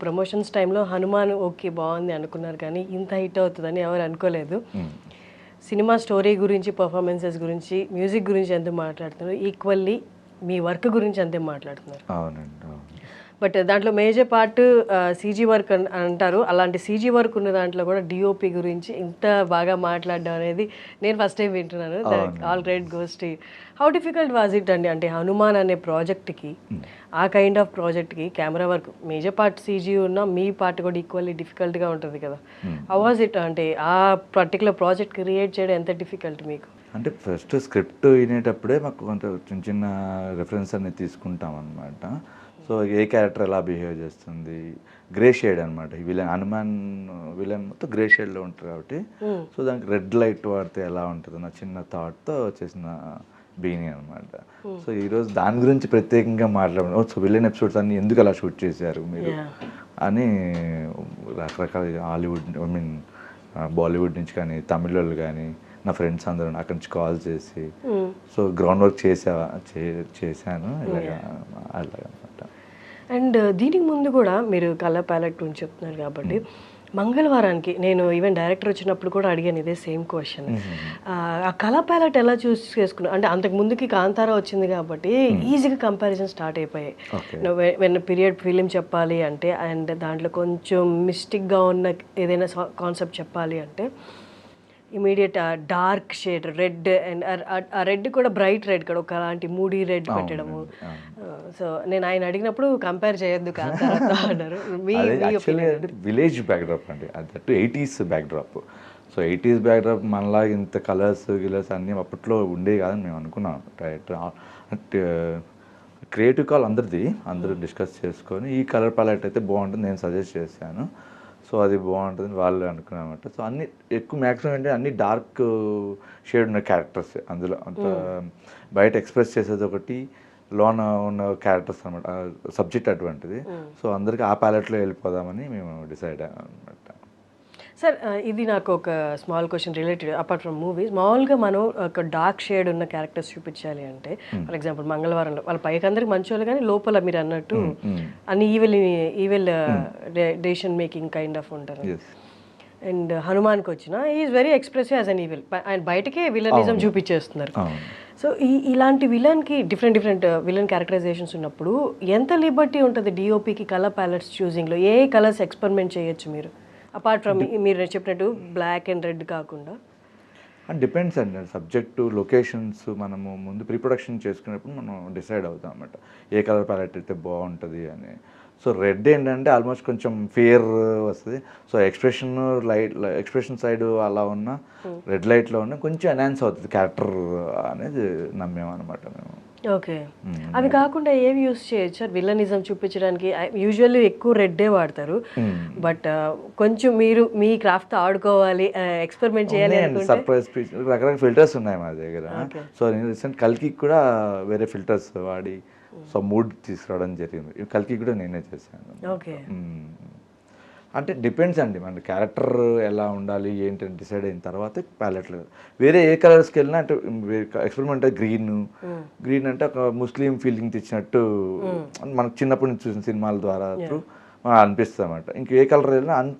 Promotions టైంలో Hanuman okay బాగుంది అనుకున్నారు, కానీ ఇంత హిట్ అవుతుందని ఎవరు అనుకోలేదు. సినిమా స్టోరీ గురించి, పర్ఫార్మెన్సెస్ గురించి, మ్యూజిక్ గురించి ఎంత మాట్లాడుతున్నారు, ఈక్వల్లీ మీ వర్క్ గురించి అంతే మాట్లాడుతున్నారు. అవునండి. బట్ దాంట్లో మేజర్ పార్ట్ సీజీ వర్క్ అంటారు. అలాంటి సీజీ వర్క్ ఉన్న దాంట్లో కూడా డిఓపి గురించి ఇంత బాగా మాట్లాడడం అనేది నేను ఫస్ట్ టైం వింటున్నాను. All great goes to how difficult was it అండి? అంటే హనుమాన్ అనే ప్రాజెక్ట్కి, ఆ కైండ్ ఆఫ్ ప్రాజెక్ట్కి camera work major part CG ఉన్న మీ పార్ట్ కూడా ఈక్వల్లీ డిఫికల్ట్గా ఉంటుంది కదా. How was it? అంటే ఆ పర్టికులర్ ప్రాజెక్ట్ క్రియేట్ చేయడం ఎంత డిఫికల్ట్ మీకు? అంటే ఫస్ట్ స్క్రిప్ట్ వినేటప్పుడే మాకు కొంత చిన్న చిన్న రెఫరెన్స్ అనేది తీసుకుంటాం అనమాట. సో ఏ క్యారెక్టర్ ఎలా బిహేవ్ చేస్తుంది, గ్రే షేడ్ అనమాట. ఈ విలన్ హనుమాన్ విలన్ మొత్తం గ్రే షేడ్లో ఉంటారు కాబట్టి, సో దానికి రెడ్ లైట్ వాడితే ఎలా ఉంటుంది నా చిన్న థాట్తో చేసిన బిగినింగ్ అనమాట. సో ఈరోజు దాని గురించి ప్రత్యేకంగా మాట్లాడడం, సో విలన్ ఎపిసోడ్స్ అన్ని ఎందుకు అలా షూట్ చేశారు మీరు అని రకరకాల హాలీవుడ్, ఐ మీన్ బాలీవుడ్ నుంచి కానీ, తమిళ వాళ్ళు కానీ, నా ఫ్రెండ్స్ అందరూ అక్కడి నుంచి కాల్ చేసి, సో గ్రౌండ్ వర్క్ చేశాను అలాగనమాట. అండ్ దీనికి ముందు కూడా మీరు కలర్ ప్యాలెట్ గురించి చెప్తున్నారు కాబట్టి, మంగళవారానికి నేను ఈవెన్ డైరెక్టర్ వచ్చినప్పుడు కూడా అడిగాను ఇదే సేమ్ క్వశ్చన్. ఆ కలర్ ప్యాలెట్ ఎలా చూస్ చేసుకున్నాను అంటే, అంతకు ముందుకి కాంతారా వచ్చింది కాబట్టి ఈజీగా కంపారిజన్ స్టార్ట్ అయిపోయాయి. వెన్ పీరియడ్ ఫిలిం చెప్పాలి అంటే, అండ్ దాంట్లో కొంచెం మిస్టిక్గా ఉన్న ఏదైనా కాన్సెప్ట్ చెప్పాలి అంటే immediate dark shade red, and ఆ రెడ్ కూడా బ్రైట్ రెడ్ కూడా ఒకలాంటి మూడీ రెడ్ పెట్టడము. సో నేను ఆయన అడిగినప్పుడు కంపేర్ చేయొద్దు కాంతారాతో అన్నారు. విలేజ్ బ్యాక్డ్రాప్ అండి, అది 80s backdrop. So 80s backdrop మనలా ఇంత కలర్స్ గిలర్స్ అన్నీ అప్పట్లో ఉండేవి కాదని మేము అనుకున్నాం. అంటే క్రియేటివ్ కాల్ అందరూ డిస్కస్ చేసుకొని ఈ కలర్ ప్యాలెట్ అయితే బాగుంటుంది నేను సజెస్ట్ చేశాను. సో అది బాగుంటుంది వాళ్ళు అనుకున్నామన్నమాట. సో అన్ని ఎక్కువ మ్యాక్సిమం అంటే అన్ని డార్క్ షేడ్ ఉన్న క్యారెక్టర్స్ అందులో, అంత బయట ఎక్స్ప్రెస్ చేసేది ఒకటి, లోన ఉన్న క్యారెక్టర్స్ అనమాట. సబ్జెక్ట్ అటువంటిది. సో అందరికీ ఆ ప్యాలెట్లో వెళ్ళిపోదామని మేము డిసైడ్ అయ్యాం అనమాట. సార్ ఇది నాకు ఒక small question related apart from movies. మామూలుగా మనం ఒక డార్క్ షేడ్ ఉన్న క్యారెక్టర్స్ చూపించాలి అంటే, ఫర్ ఎగ్జాంపుల్ మంగళవారంలో వాళ్ళ పైకి అందరికి మంచి వాళ్ళు కానీ లోపల మీరు అన్నట్టు అన్ని evil decision making kind of ఉంటారు. అండ్ హనుమాన్కి వచ్చిన is very expressive as an evil, ఆయన బయటకే విలనిజం చూపించేస్తున్నారు. సో ఇలాంటి విలన్కి డిఫరెంట్ విలన్ క్యారెక్టరైజేషన్స్ ఉన్నప్పుడు ఎంత లిబర్టీ ఉంటుంది డిఓపికి కలర్ ప్యాలెట్స్ చూసింగ్లో? ఏ కలర్స్ ఎక్స్పెరిమెంట్ చేయొచ్చు మీరు అపార్ట్ ఫ్రమ్ మీరు చెప్పినట్టు బ్లాక్ అండ్ రెడ్ కాకుండా? డిపెండ్స్ అండి, సబ్జెక్టు, లొకేషన్స్. మనము ముందు ప్రీ ప్రొడక్షన్ చేసుకునేప్పుడు మనం డిసైడ్ అవుతాం అన్నమాట ఏ కలర్ ప్యాలెట్ అయితే బాగుంటుంది అని. సో రెడ్ ఏంటంటే ఆల్మోస్ట్ కొంచెం ఫియర్ వస్తుంది. సో ఎక్స్ప్రెషన్ సైడ్ అలా ఉన్న రెడ్ లైట్లో ఉన్న కొంచెం ఎన్హాన్స్ అవుతుంది క్యారెక్టర్ అనేది నమ్మేమన్నమాట మేము. ఓకే, అవి కాకుండా ఏవి యూస్ చేయొచ్చు సార్ విలనిజం చూపించడానికి? యూజువల్లీ ఎక్కువ రెడ్డే వాడతారు, బట్ కొంచెం మీరు మీ క్రాఫ్ట్ ఆడుకోవాలి, ఎక్స్పెరిమెంట్ చేయాలి అనుకుంటే సర్ప్రైజ్ రకరకాల ఫిల్టర్స్ ఉన్నాయి మా దగ్గర. సో నేను రీసెంట్ కల్కి కూడా వేరే ఫిల్టర్స్ వాడి సో మూడ్ తీసుకురావడం జరిగింది. కల్కి కూడా నేనే చేశాను. ఓకే, అంటే డిపెండ్స్ అండి, మన క్యారెక్టర్ ఎలా ఉండాలి ఏంటి అని డిసైడ్ అయిన తర్వాత ప్యాలెట్లు వేరే ఏ కలర్స్కి వెళ్ళినా, అంటే ఎక్స్పెరిమెంట్ గ్రీన్ అంటే ఒక ముస్లిం ఫీలింగ్ తెచ్చినట్టు మనకు చిన్నప్పటి నుంచి చూసిన సినిమాల ద్వారా అనిపిస్తుంది అన్నమాట. ఇంక ఏ కలర్ వెళ్ళినా అంత